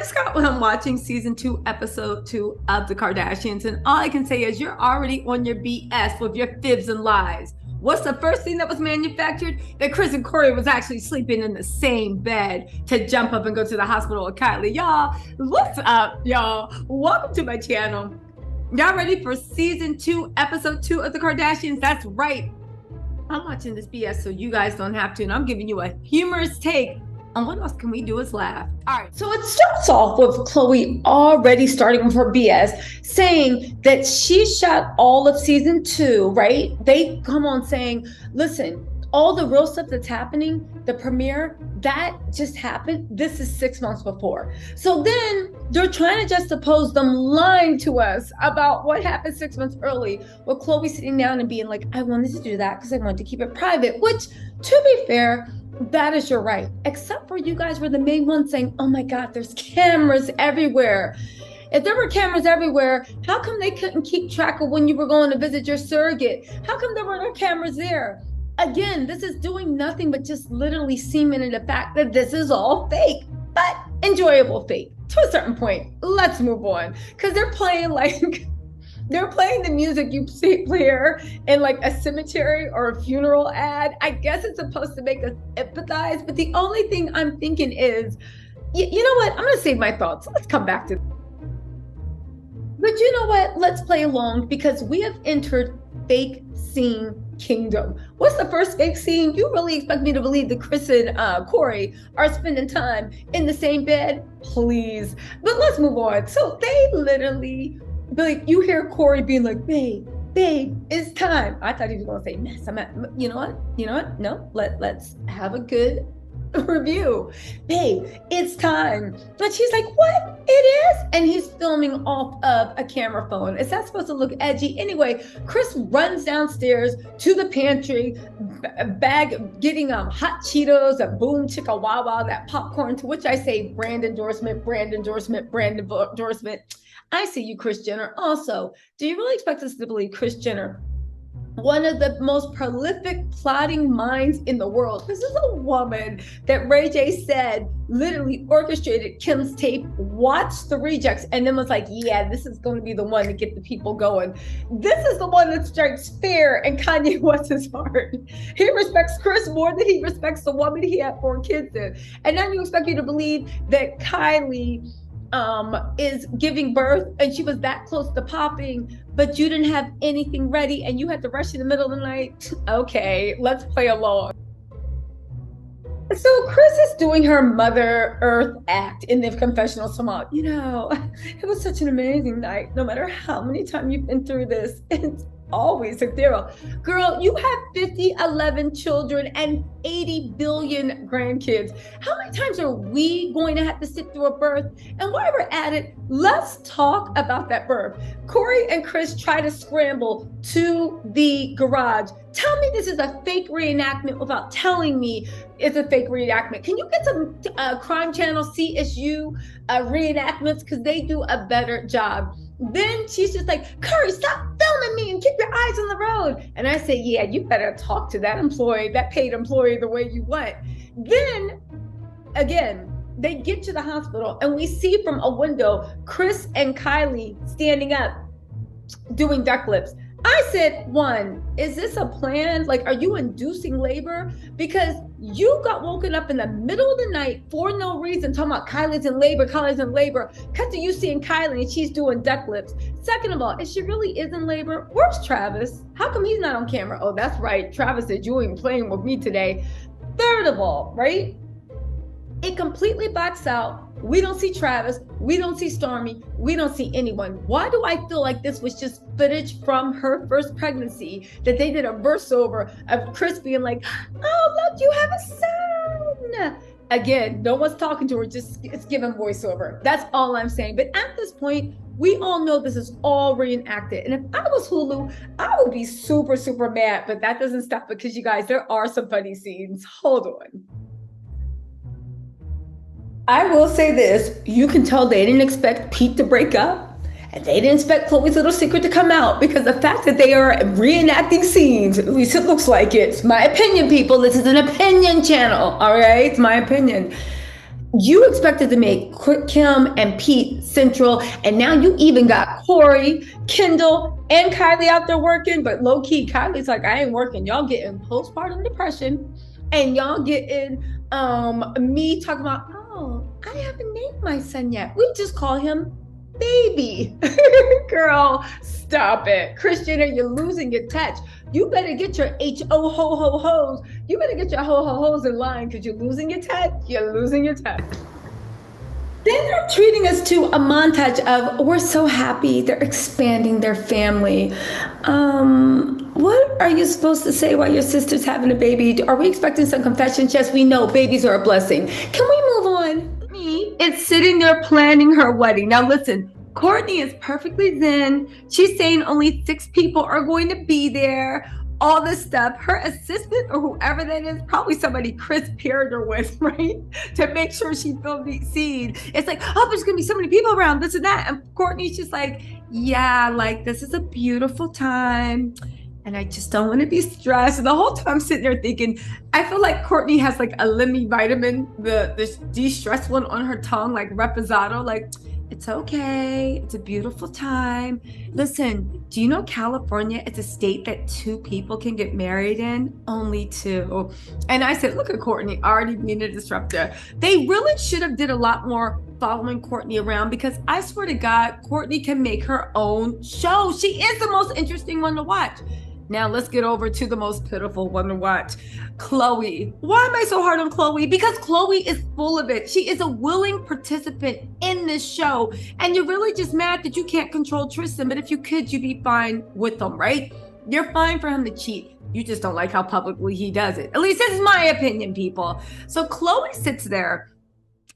just got when watching season 2, episode 2 of the Kardashians, and all I can say is you're already on your BS with your fibs and lies. What's the first thing that was manufactured? That Kris and Cory was actually sleeping in the same bed to jump up and go to the hospital with Kylie. Y'all, what's up, y'all? Welcome to my channel. Y'all ready for season 2, episode 2 of the Kardashians? That's right. I'm watching this BS so you guys don't have to, and I'm giving you a humorous take on what else can we do is laugh. All right, so it starts off with Khloe already starting with her BS, saying that she shot all of season 2, right? They come on saying, listen, all the real stuff that's happening, the premiere, that just happened. This is 6 months before. So then they're trying to juxtapose them lying to us about what happened 6 months early, with Khloe sitting down and being like, I wanted to do that because I wanted to keep it private, which, to be fair, that is your right. Except for you guys were the main ones saying, oh my God, there's cameras everywhere. If there were cameras everywhere, how come they couldn't keep track of when you were going to visit your surrogate? How come there were no cameras there? Again, this is doing nothing but just literally cementing the fact that this is all fake, but enjoyable fake to a certain point. Let's move on, because they're playing like they're playing the music you see here in like a cemetery or a funeral ad. I guess it's supposed to make us empathize, but the only thing I'm thinking is, you know what? I'm gonna save my thoughts. Let's come back to. But you know what? Let's play along, because we have entered fake scene kingdom. What's the first fake scene? You really expect me to believe that Kris and Cory are spending time in the same bed? Please. But let's move on. So they literally, like, you hear Cory being like, babe, it's time. I thought he was gonna say mess. You know what? No, let's have a good review. Babe, it's time. But she's like, what? It is? And he's filming off of a camera phone. Is that supposed to look edgy? Anyway, Kris runs downstairs to the pantry, bag getting hot Cheetos, a boom chicka wow wow, that popcorn, to which I say brand endorsement. I see you, Kris Jenner. Also, do you really expect us to believe Kris Jenner, one of the most prolific plotting minds in the world? This is a woman that Ray J said literally orchestrated Kim's tape, watched the rejects, and then was like, yeah, this is going to be the one to get the people going. This is the one that strikes fear in Kanye West's heart. He respects Kris more than he respects the woman he had 4 kids in. And now you expect me to believe that Kylie is giving birth and she was that close to popping, but you didn't have anything ready and you had to rush in the middle of the night? Okay, let's play along. So Kris is doing her Mother Earth act in the confessional tomorrow. You know, it was such an amazing night. No matter how many times you've been through this, it's always a zero. Girl, you have 11 children and 80 billion grandkids. How many times are we going to have to sit through a birth? And while we're at it, let's talk about that birth. Cory and Kris try to scramble to the garage. Tell me this is a fake reenactment without telling me it's a fake reenactment. Can you get some Crime Channel CSU reenactments? Because they do a better job. Then she's just like, Cory, stop filming me and keep your eyes on the road. And I say, yeah, you better talk to that employee, that paid employee, the way you want. Then, again, they get to the hospital and we see from a window Kris and Kylie standing up doing duck lips. I said, one, is this a plan? Like, are you inducing labor? Because you got woken up in the middle of the night for no reason, talking about Kylie's in labor. Cut to you seeing Kylie and she's doing duck lips. Second of all, if she really is in labor, where's Travis? How come he's not on camera? Oh, that's right. Travis said, you ain't playing with me today. Third of all, right? It completely backs out. We don't see Travis. We don't see Stormy. We don't see anyone. Why do I feel like this was just footage from her first pregnancy, that they did a verse over of Kris being like, oh, look, you have a son. Again, no one's talking to her, just it's giving voiceover. That's all I'm saying. But at this point, we all know this is all reenacted. And if I was Hulu, I would be super, super mad. But that doesn't stop, because you guys, there are some funny scenes. Hold on. I will say this, you can tell they didn't expect Pete to break up, and they didn't expect Khloe's little secret to come out, because the fact that they are reenacting scenes, at least it looks like it. It's my opinion, people. This is an opinion channel, all right? It's my opinion. You expected to make Kim and Pete central, and now you even got Cory, Kendall, and Kylie out there working. But low key, Kylie's like, I ain't working. Y'all getting postpartum depression, and y'all getting me talking about, oh, I haven't named my son yet. We just call him baby. Girl, stop it. Kris Jenner, you're losing your touch. You better get your H-O ho ho ho's. You better get your ho ho ho's in line because you're losing your touch. You're losing your touch. Then they're treating us to a montage of, we're so happy they're expanding their family. What are you supposed to say while your sister's having a baby? Are we expecting some confessions? Yes, we know babies are a blessing. Can we move on? Me, it's sitting there planning her wedding. Now listen, Courtney is perfectly zen. She's saying only 6 people are going to be there. All this stuff. Her assistant or whoever that is, probably somebody Kris paired her with, right? To make sure she filmed the scene. It's like, oh, there's gonna be so many people around, this and that. And Courtney's just like, yeah, like this is a beautiful time. And I just don't want to be stressed. And the whole time I'm sitting there thinking, I feel like Courtney has like a Lemmy vitamin, the de-stress one on her tongue, like Reposado, like, it's okay. It's a beautiful time. Listen, do you know California is a state that 2 people can get married in? Only 2. And I said, look at Courtney already being a disruptor. They really should have did a lot more following Courtney around, because I swear to God, Courtney can make her own show. She is the most interesting one to watch. Now let's get over to the most pitiful one to watch, Khloé. Why am I so hard on Khloé? Because Khloé is full of it. She is a willing participant in this show. And you're really just mad that you can't control Tristan, but if you could, you'd be fine with them, right? You're fine for him to cheat. You just don't like how publicly he does it. At least this is my opinion, people. So Khloé sits there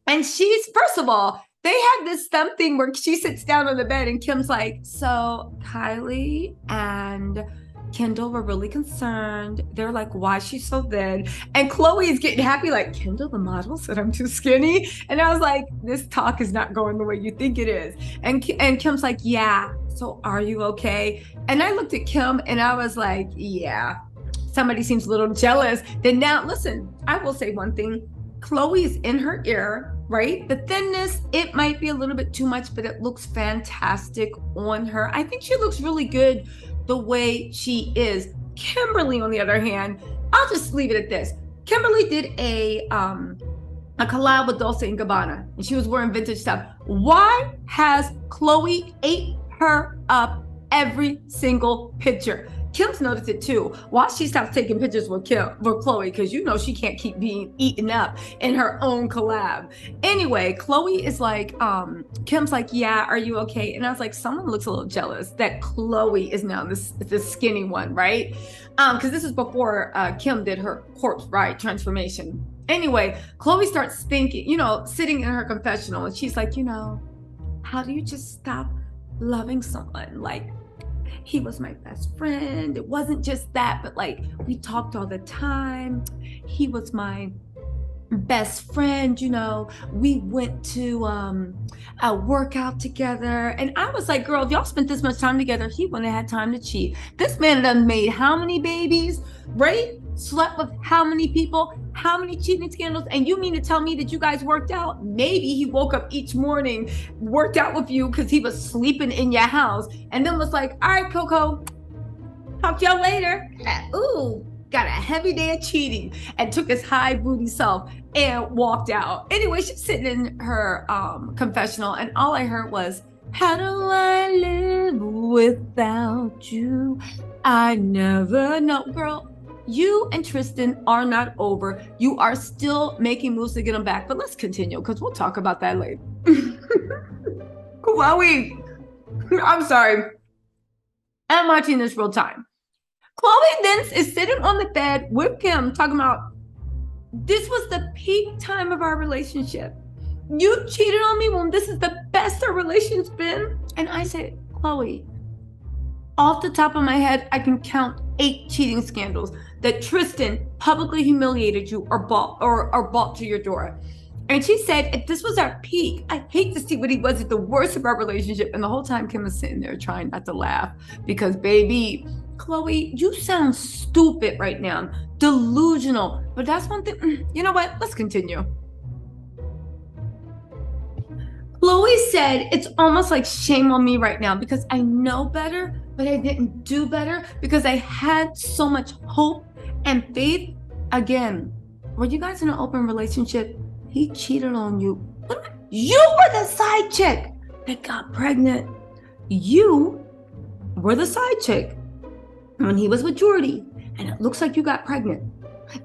and she's, first of all, they have this thumb thing where she sits down on the bed and Kim's like, so Kylie and Kendall were really concerned. They're like, why is she so thin? And Khloé is getting happy, like, Kendall, the model, said I'm too skinny. And I was like, this talk is not going the way you think it is. And Kim's like, yeah, so are you okay? And I looked at Kim and I was like, yeah, somebody seems a little jealous. Then now, listen, I will say one thing. Khloé is in her ear, right? The thinness, it might be a little bit too much, but it looks fantastic on her. I think she looks really good the way she is. Kimberly, on the other hand, I'll just leave it at this. Kimberly did a collab with Dolce & Gabbana, and she was wearing vintage stuff. Why has Khloé ate her up every single picture? Kim's noticed it too. Why she stops taking pictures with Khloé, because you know she can't keep being eaten up in her own collab. Anyway, Khloé is like, Kim's like, yeah, are you okay? And I was like, someone looks a little jealous that Khloé is now the skinny one, right? Because this is before Kim did her corpse bride transformation. Anyway, Khloé starts thinking, sitting in her confessional, and she's like, how do you just stop loving someone? Like, he was my best friend. It wasn't just that, but like, we talked all the time. He was my best friend, we went to a workout together. And I was like, girl, if y'all spent this much time together, he wouldn't have had time to cheat. This man done made how many babies, right? Slept with how many people, how many cheating scandals, and you mean to tell me that you guys worked out? Maybe he woke up each morning, worked out with you because he was sleeping in your house, and then was like, all right, Coco, talk to y'all later. Ooh, got a heavy day of cheating, and took his high booty self and walked out. Anyway, she's sitting in her confessional, and all I heard was, how do I live without you? I never know. Girl, you and Tristan are not over. You are still making moves to get them back. But let's continue, because we'll talk about that later. Khloé, I'm sorry. I'm watching this real time. Khloé then is sitting on the bed with Kim talking about, this was the peak time of our relationship. You cheated on me when this is the best our relation's been. And I said, Khloé, off the top of my head, I can count 8 cheating scandals that Tristan publicly humiliated you or brought to your door. And she said, if this was our peak, I hate to see what he was at the worst of our relationship. And the whole time Kim was sitting there trying not to laugh, because baby, Khloé, you sound stupid right now, delusional. But that's one thing. You know what? Let's continue. said, it's almost like shame on me right now because I know better, but I didn't do better because I had so much hope and faith. Again, were you guys in an open relationship? He cheated on you. You were the side chick that got pregnant. You were the side chick when he was with Jordy, and it looks like you got pregnant.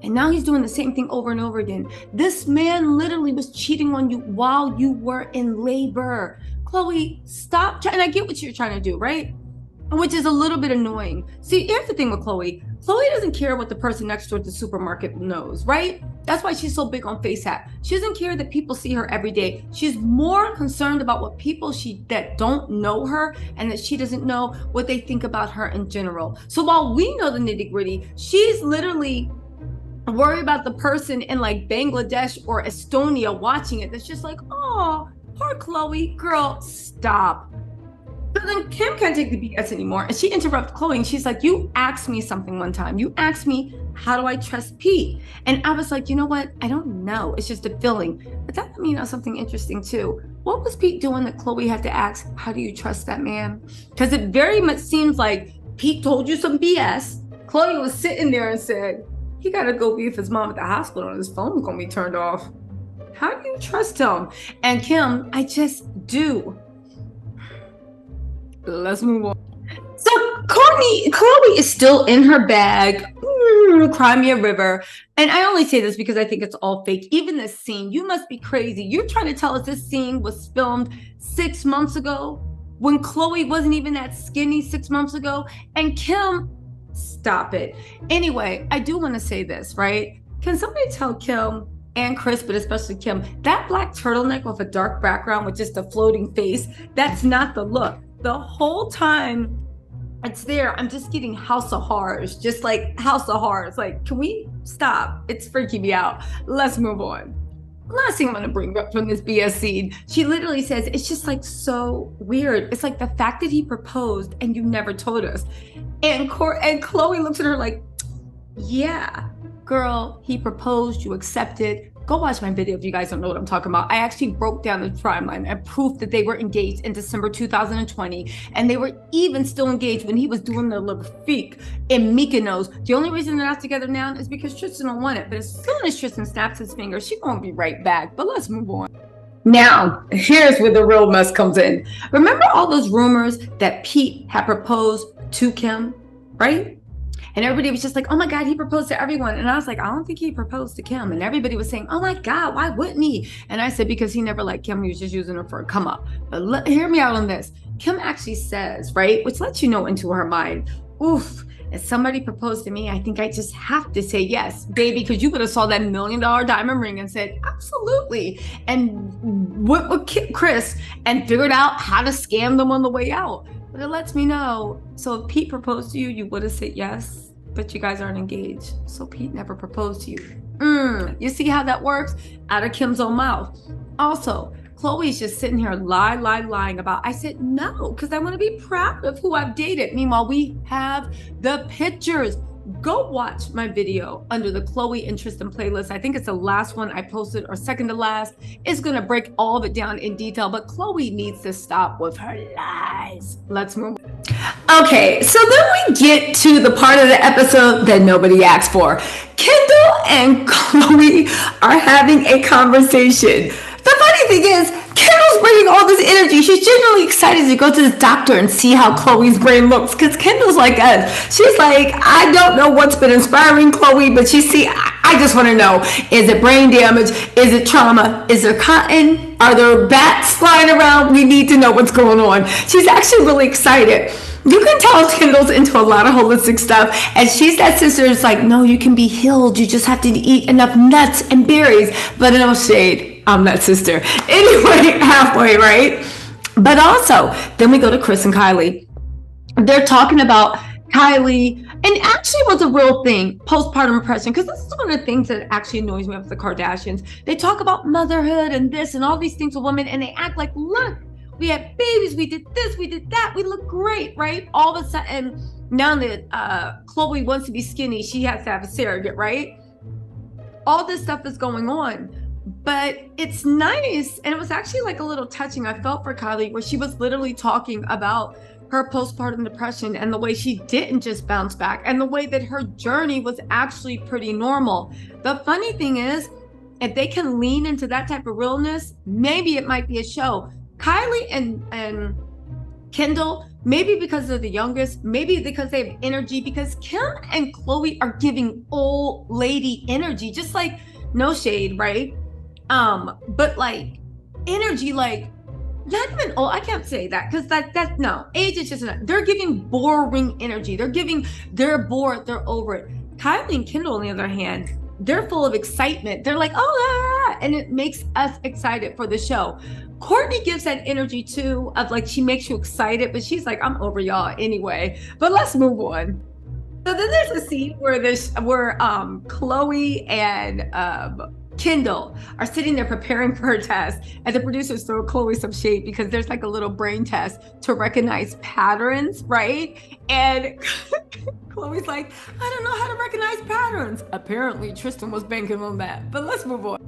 And now he's doing the same thing over and over again. This man literally was cheating on you while you were in labor. Khloé, stop trying. And I get what you're trying to do, right? Which is a little bit annoying. See, here's the thing with Khloé. Khloé doesn't care what the person next door at the supermarket knows, right? That's why she's so big on FaceApp. She doesn't care that people see her every day. She's more concerned about what people that don't know her and that she doesn't know what they think about her in general. So while we know the nitty gritty, she's literally worried about the person in like Bangladesh or Estonia watching it. That's just like, oh, poor Khloé. Girl, stop. But then Kim can't take the BS anymore. And she interrupts Khloé and she's like, you asked me something one time. You asked me, how do I trust Pete? And I was like, you know what? I don't know. It's just a feeling. But that let me know something interesting too. What was Pete doing that Khloé had to ask, how do you trust that man? Because it very much seems like Pete told you some BS. Khloé was sitting there and said, he got to go be with his mom at the hospital and his phone's going to be turned off. How do you trust him? And Kim, I just do. Let's move on. So Khloé is still in her bag, cry me a river. And I only say this because I think it's all fake. Even this scene, you must be crazy. You're trying to tell us this scene was filmed 6 months ago when Khloé wasn't even that skinny 6 months ago. And Kim, stop it. Anyway, I do want to say this, right? Can somebody tell Kim and Kris, but especially Kim, that black turtleneck with a dark background with just a floating face, that's not the look. The whole time it's there, I'm just getting House of Horrors, just like House of Horrors. Like, can we stop? It's freaking me out. Let's move on. Last thing I'm going to bring up from this BS scene, she literally says, it's just like so weird. It's like the fact that he proposed and you never told us. And Khloé looks at her like, yeah, girl, he proposed, you accepted. Go watch my video if you guys don't know what I'm talking about. I actually broke down the timeline and proof that they were engaged in December 2020. And they were even still engaged when he was doing the Lefik in Mykonos. The only reason they're not together now is because Tristan don't want it. But as soon as Tristan snaps his finger, she's gonna be right back. But let's move on. Now, here's where the real mess comes in. Remember all those rumors that Pete had proposed to Kim, right? And everybody was just like, oh my God, he proposed to everyone. And I was like, I don't think he proposed to Kim. And everybody was saying, oh my God, why wouldn't he? And I said, because he never liked Kim. He was just using her for a come up. But hear me out on this. Kim actually says, right, which lets you know into her mind, oof, if somebody proposed to me, I think I just have to say yes, baby, because you would have saw that $1 million diamond ring and said, absolutely. And went with Kris and figured out how to scam them on the way out. But it lets me know, so if Pete proposed to you, you would have said yes, but you guys aren't engaged. So Pete never proposed to you. You see how that works? Out of Kim's own mouth. Also, Khloé's just sitting here lying about, I said no, because I want to be proud of who I've dated. Meanwhile, we have the pictures. Go watch my video under the Khloé and Tristan playlist. I think it's the last one I posted or second to last. It's going to break all of it down in detail, but Khloé needs to stop with her lies. Let's move on. Okay, so then we get to the part of the episode that nobody asked for. Kendall and Khloé are having a conversation. The funny thing is, Kendall's bringing all this energy. She's genuinely excited to go to the doctor and see how Khloé's brain looks, because Kendall's like us. She's like, I don't know what's been inspiring Khloé, but I just want to know, is it brain damage? Is it trauma? Is there cotton? Are there bats flying around? We need to know what's going on. She's actually really excited. You can tell Kendall's into a lot of holistic stuff, and she's that sister that's like, no, you can be healed. You just have to eat enough nuts and berries. But no shade. I'm that sister. Anyway, halfway, right? But also, then we go to Kris and Kylie. They're talking about Kylie, and actually was a real thing, postpartum depression, because this is one of the things that actually annoys me with the Kardashians. They talk about motherhood and this and all these things with women, and they act like, look, we had babies, we did this, we did that, we look great, right? All of a sudden, now that Khloé wants to be skinny, she has to have a surrogate, right? All this stuff is going on. But it's nice, and it was actually like a little touching. I felt for Kylie, where she was literally talking about her postpartum depression and the way she didn't just bounce back, and the way that her journey was actually pretty normal. The funny thing is, if they can lean into that type of realness, maybe it might be a show. Kylie and Kendall, maybe because they're the youngest, maybe because they have energy, because Kim and Khloé are giving old lady energy, just like, no shade, right? But like energy, like not even old. I can't say that, because that's no, age is just not. They're giving boring energy. They're bored, they're over it. Kylie and Kendall, on the other hand, they're full of excitement. They're like, oh, and it makes us excited for the show. Courtney gives that energy too, of like, she makes you excited, but she's like, I'm over y'all anyway. But let's move on. So then there's a scene where Khloé and Kendall are sitting there preparing for her test, and the producers throw Khloé some shade because there's like a little brain test to recognize patterns, right? And Khloé's like, I don't know how to recognize patterns. Apparently Tristan was banking on that. But let's move on.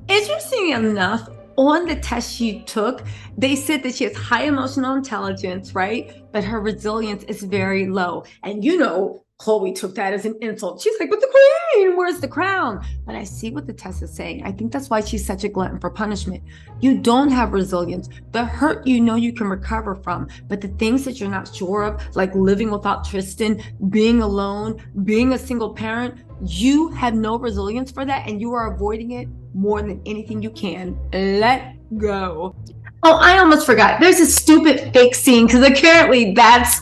Interesting enough, on the test she took, they said that she has high emotional intelligence, right? But her resilience is very low. And you know, Khloé took that as an insult. She's like, but the queen, where's the crown? But I see what the test is saying. I think that's why she's such a glutton for punishment. You don't have resilience. The hurt you know you can recover from, but the things that you're not sure of, like living without Tristan, being alone, being a single parent, you have no resilience for that, and you are avoiding it more than anything you can. Let go. Oh, I almost forgot. There's a stupid fake scene, because apparently that's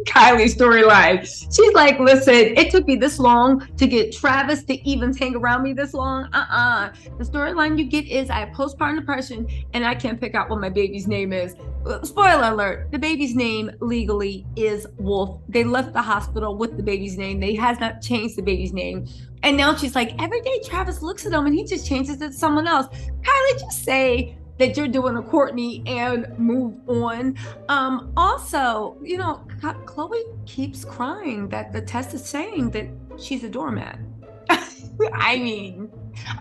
Kylie's storyline. She's like, listen, it took me this long to get Travis to even hang around me this long. The storyline you get is I have postpartum depression and I can't pick out what my baby's name is. Spoiler alert, the baby's name legally is Wolf. They left the hospital with the baby's name. They has not changed the baby's name. And now she's like, every day Travis looks at him and he just changes it to someone else. Kylie, just say that you're doing a Courtney and move on. Also, you know, Khloé keeps crying that the test is saying that she's a doormat. I mean,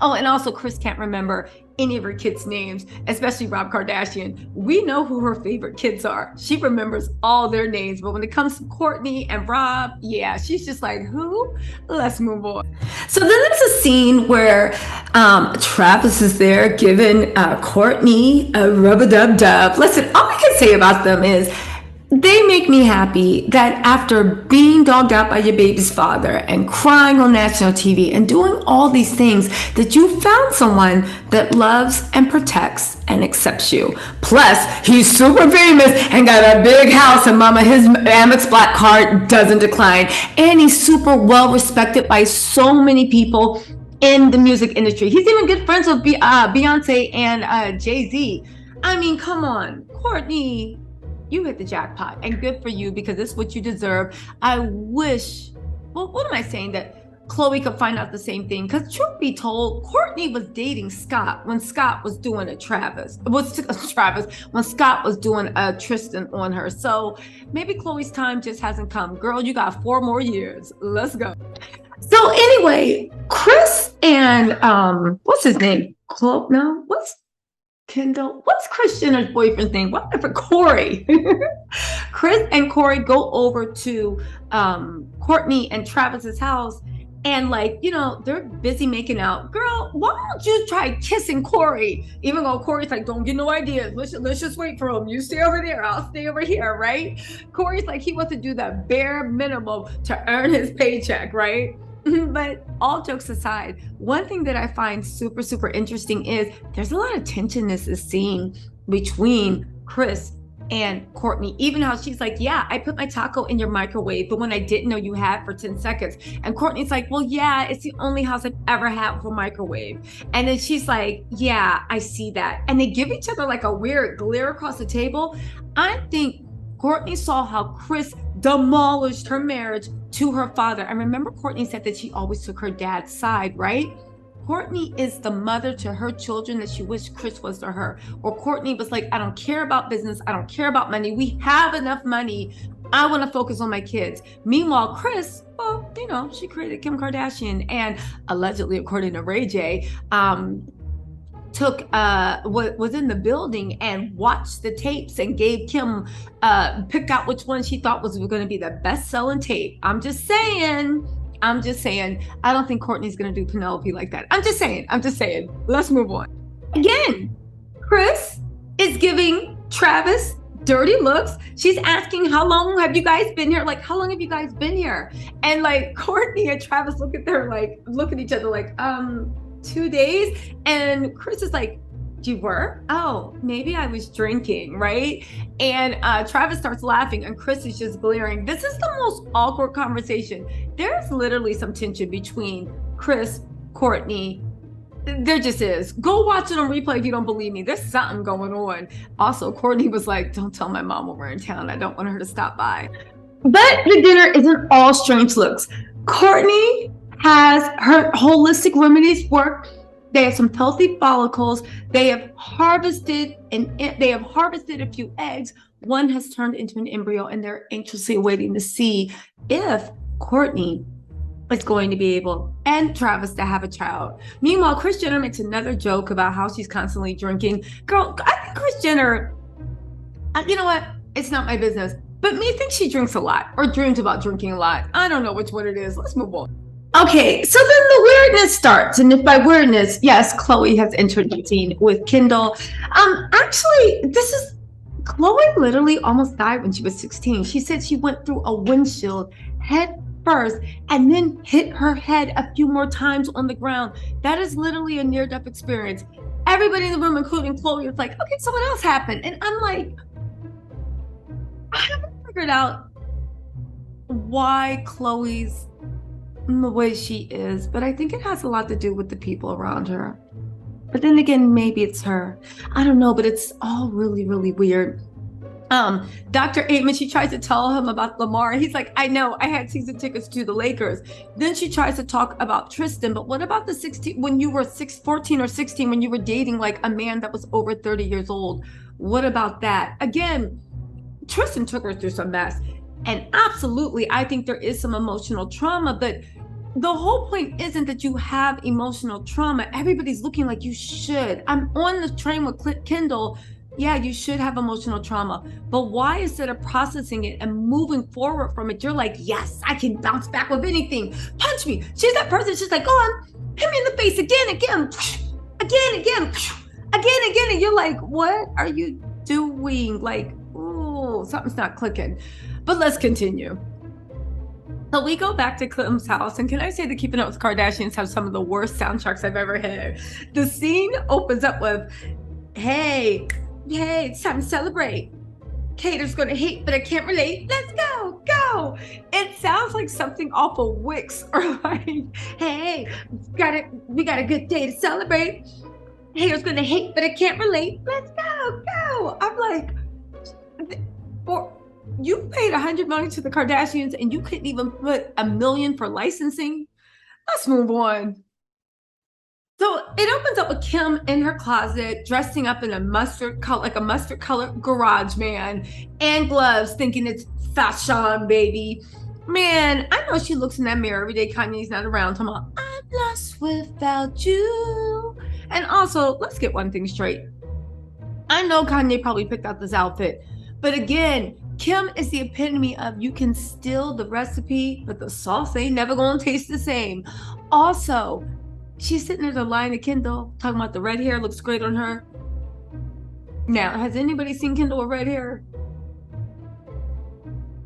oh, and also Kris can't remember any of her kids' names, especially Rob Kardashian. We know who her favorite kids are. She remembers all their names, but when it comes to Courtney and Rob, yeah, she's just like, who? Let's move on. So then there's a scene where Travis is there giving Courtney a rub-a-dub-dub. Listen, all I can say about them is they make me happy that after being dogged out by your baby's father and crying on national TV and doing all these things, that you found someone that loves and protects and accepts you. Plus, he's super famous and got a big house, and mama, his Amex Black card doesn't decline. And he's super well respected by so many people in the music industry. He's even good friends with Beyonce and Jay-Z. I mean, come on, Courtney, you hit the jackpot, and good for you, because it's what you deserve. I wish, well, what am I saying, that Khloé could find out the same thing, because truth be told, Courtney was dating Scott when Scott was doing when Scott was doing a Tristan on her. So maybe Khloé's time just hasn't come. Girl, you got 4 more years. Let's go. So anyway, Kris and what's his name? Kendall, what's Kris Jenner's boyfriend's name? Whatever, Cory. Kris and Cory go over to Courtney and Travis's house, and like, you know, they're busy making out. Girl, why don't you try kissing Cory? Even though Cory's like, don't get no ideas. Let's just wait for him. You stay over there, I'll stay over here, right? Cory's like, he wants to do the bare minimum to earn his paycheck, right? But all jokes aside, one thing that I find super, super interesting is there's a lot of tension in this scene between Kris and Courtney. Even how she's like, yeah, I put my taco in your microwave, but when I didn't know you had for 10 seconds. And Courtney's like, well, yeah, it's the only house I've ever had with a microwave. And then she's like, yeah, I see that. And they give each other like a weird glare across the table. I think Courtney saw how Kris demolished her marriage to her father. And remember, Courtney said that she always took her dad's side, right? Courtney is the mother to her children that she wished Kris was to her. Or Courtney was like, I don't care about business. I don't care about money. We have enough money. I want to focus on my kids. Meanwhile, Kris, well, you know, she created Kim Kardashian, and allegedly, according to Ray J, was in the building and watched the tapes and gave Kim picked out which one she thought was going to be the best-selling tape. I'm just saying. I don't think Courtney's going to do Penelope like that. I'm just saying. Let's move on. Again, Kris is giving Travis dirty looks. She's asking, how long have you guys been here? Like, how long have you guys been here? And like Courtney and Travis look at each other like, 2 days. And Kris is like, you were? Oh, maybe I was drinking, right? And Travis starts laughing and Kris is just glaring. This is the most awkward conversation. There's literally some tension between Kris, Courtney. There just is. Go watch it on replay if you don't believe me. There's something going on. Also, Courtney was like, don't tell my mom when we're in town. I don't want her to stop by. But the dinner isn't all strange looks. Courtney has her holistic remedies work. They have some healthy follicles. They have harvested a few eggs. One has turned into an embryo, and they're anxiously waiting to see if Courtney is going to be able, and Travis, to have a child. Meanwhile, Kris Jenner makes another joke about how she's constantly drinking. Girl, I think Kris Jenner, you know what? It's not my business. But me thinks she drinks a lot or dreams about drinking a lot. I don't know which one it is. Let's move on. Okay, so then the weirdness starts. And if by weirdness, yes, Khloe has entered the scene with Kendall. Actually, Khloe literally almost died when she was 16. She said she went through a windshield head first and then hit her head a few more times on the ground. That is literally a near-death experience. Everybody in the room, including Khloe, is like, okay, so what else happened? And I'm like, I haven't figured out why Khloe's the way she is, but I think it has a lot to do with the people around her. But then again, maybe it's her. I don't know, but it's all really, really weird. Dr. Aitman, she tries to tell him about Lamar. He's like, I know, I had season tickets to the Lakers. Then she tries to talk about Tristan, but what about the 16, when you were 14 or 16, when you were dating like a man that was over 30 years old? What about that? Again, Tristan took her through some mess. And absolutely, I think there is some emotional trauma, but the whole point isn't that you have emotional trauma. Everybody's looking like you should. I'm on the train with Kendall. Yeah, you should have emotional trauma. But why, instead of processing it and moving forward from it, you're like, yes, I can bounce back with anything. Punch me. She's that person. She's like, go on, hit me in the face again. And you're like, what are you doing? Like, ooh, something's not clicking. But let's continue. So we go back to Kim's house, and can I say that Keeping Up with Kardashians have some of the worst soundtracks I've ever heard. The scene opens up with, hey, it's time to celebrate. Cater's gonna hate, but I can't relate. Let's go. It sounds like something off of Wix, or like, hey, we got a good day to celebrate. Hater's gonna hate, but I can't relate. Let's go. I'm like, you paid $100 million to the Kardashians and you couldn't even put $1 million for licensing. Let's move on. So it opens up with Kim in her closet, dressing up in a mustard colored garage man and gloves, thinking it's fashion, baby. Man, I know she looks in that mirror every day Kanye's not around, talking about, I'm lost without you. And also, let's get one thing straight. I know Kanye probably picked out this outfit, but again, Kim is the epitome of, you can steal the recipe, but the sauce ain't never gonna taste the same. Also, she's sitting there lying to Kendall, talking about the red hair looks great on her. Now, has anybody seen Kendall with red hair?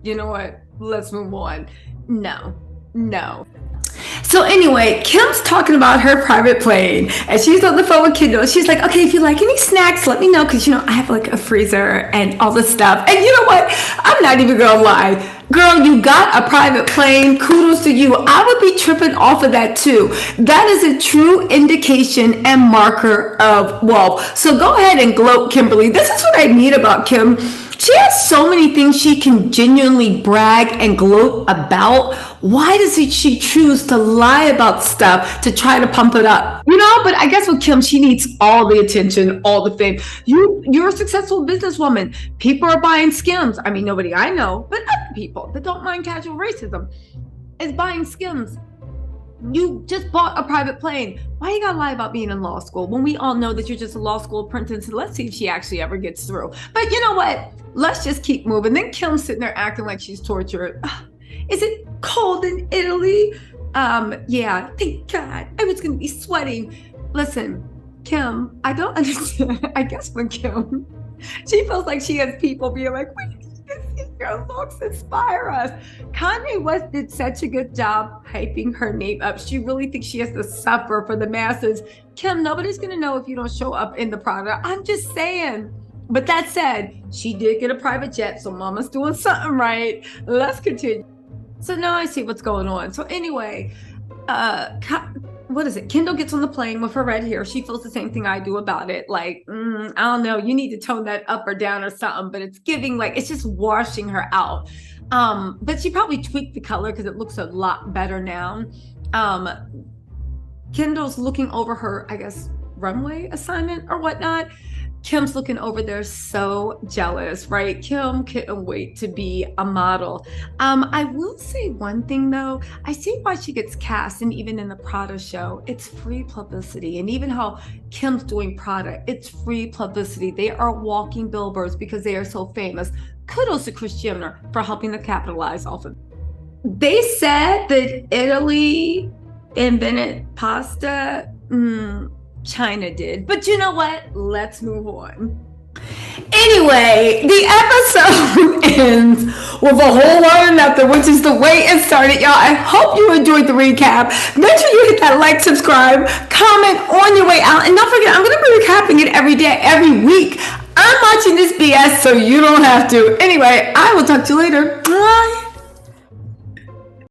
You know what? Let's move on. No. So anyway, Kim's talking about her private plane, and she's on the phone with Kendall. She's like, okay, if you like any snacks, let me know, because, I have like a freezer and all this stuff. And you know what? I'm not even gonna lie. Girl, you got a private plane. Kudos to you. I would be tripping off of that too. That is a true indication and marker of wealth. So go ahead and gloat, Kimberly. This is what I need about Kim. She has so many things she can genuinely brag and gloat about. Why does she choose to lie about stuff to try to pump it up? But I guess with Kim, she needs all the attention, all the fame. You're a successful businesswoman. People are buying Skims. I mean, nobody I know, but other people that don't mind casual racism is buying Skims. You just bought a private plane. Why you gotta lie about being in law school when we all know that you're just a law school apprentice? Let's see if she actually ever gets through. But you know what? Let's just keep moving. Then Kim's sitting there acting like she's tortured. Is it cold in Italy? Yeah, thank God. I was gonna be sweating. Listen, Kim, I don't understand. I guess when Kim, she feels like she has people being like, wait, your looks inspire us. Kanye West did such a good job hyping her name up. She really thinks she has to suffer for the masses. Kim, nobody's gonna know if you don't show up in the product. I'm just saying. But that said, she did get a private jet, so mama's doing something right. Let's continue. So now I see what's going on. So anyway, what is it? Kendall gets on the plane with her red hair. She feels the same thing I do about it. Like, I don't know, you need to tone that up or down or something, but it's giving like, it's just washing her out. But she probably tweaked the color because it looks a lot better now. Kendall's looking over her, I guess, runway assignment or whatnot. Kim's looking over there so jealous, right? Kim couldn't wait to be a model. I will say one thing though, I see why she gets cast, and even in the Prada show, it's free publicity. And even how Kim's doing Prada, it's free publicity. They are walking billboards because they are so famous. Kudos to Kris Jenner for helping to capitalize off of it. They said that Italy invented pasta. China did. But you know what? Let's move on. Anyway, the episode ends with a whole lot of nothing, which is the way it started, y'all. I hope you enjoyed the recap. Make sure you hit that like, subscribe, comment on your way out. And don't forget, I'm going to be recapping it every day, every week. I'm watching this BS so you don't have to. Anyway, I will talk to you later. Bye.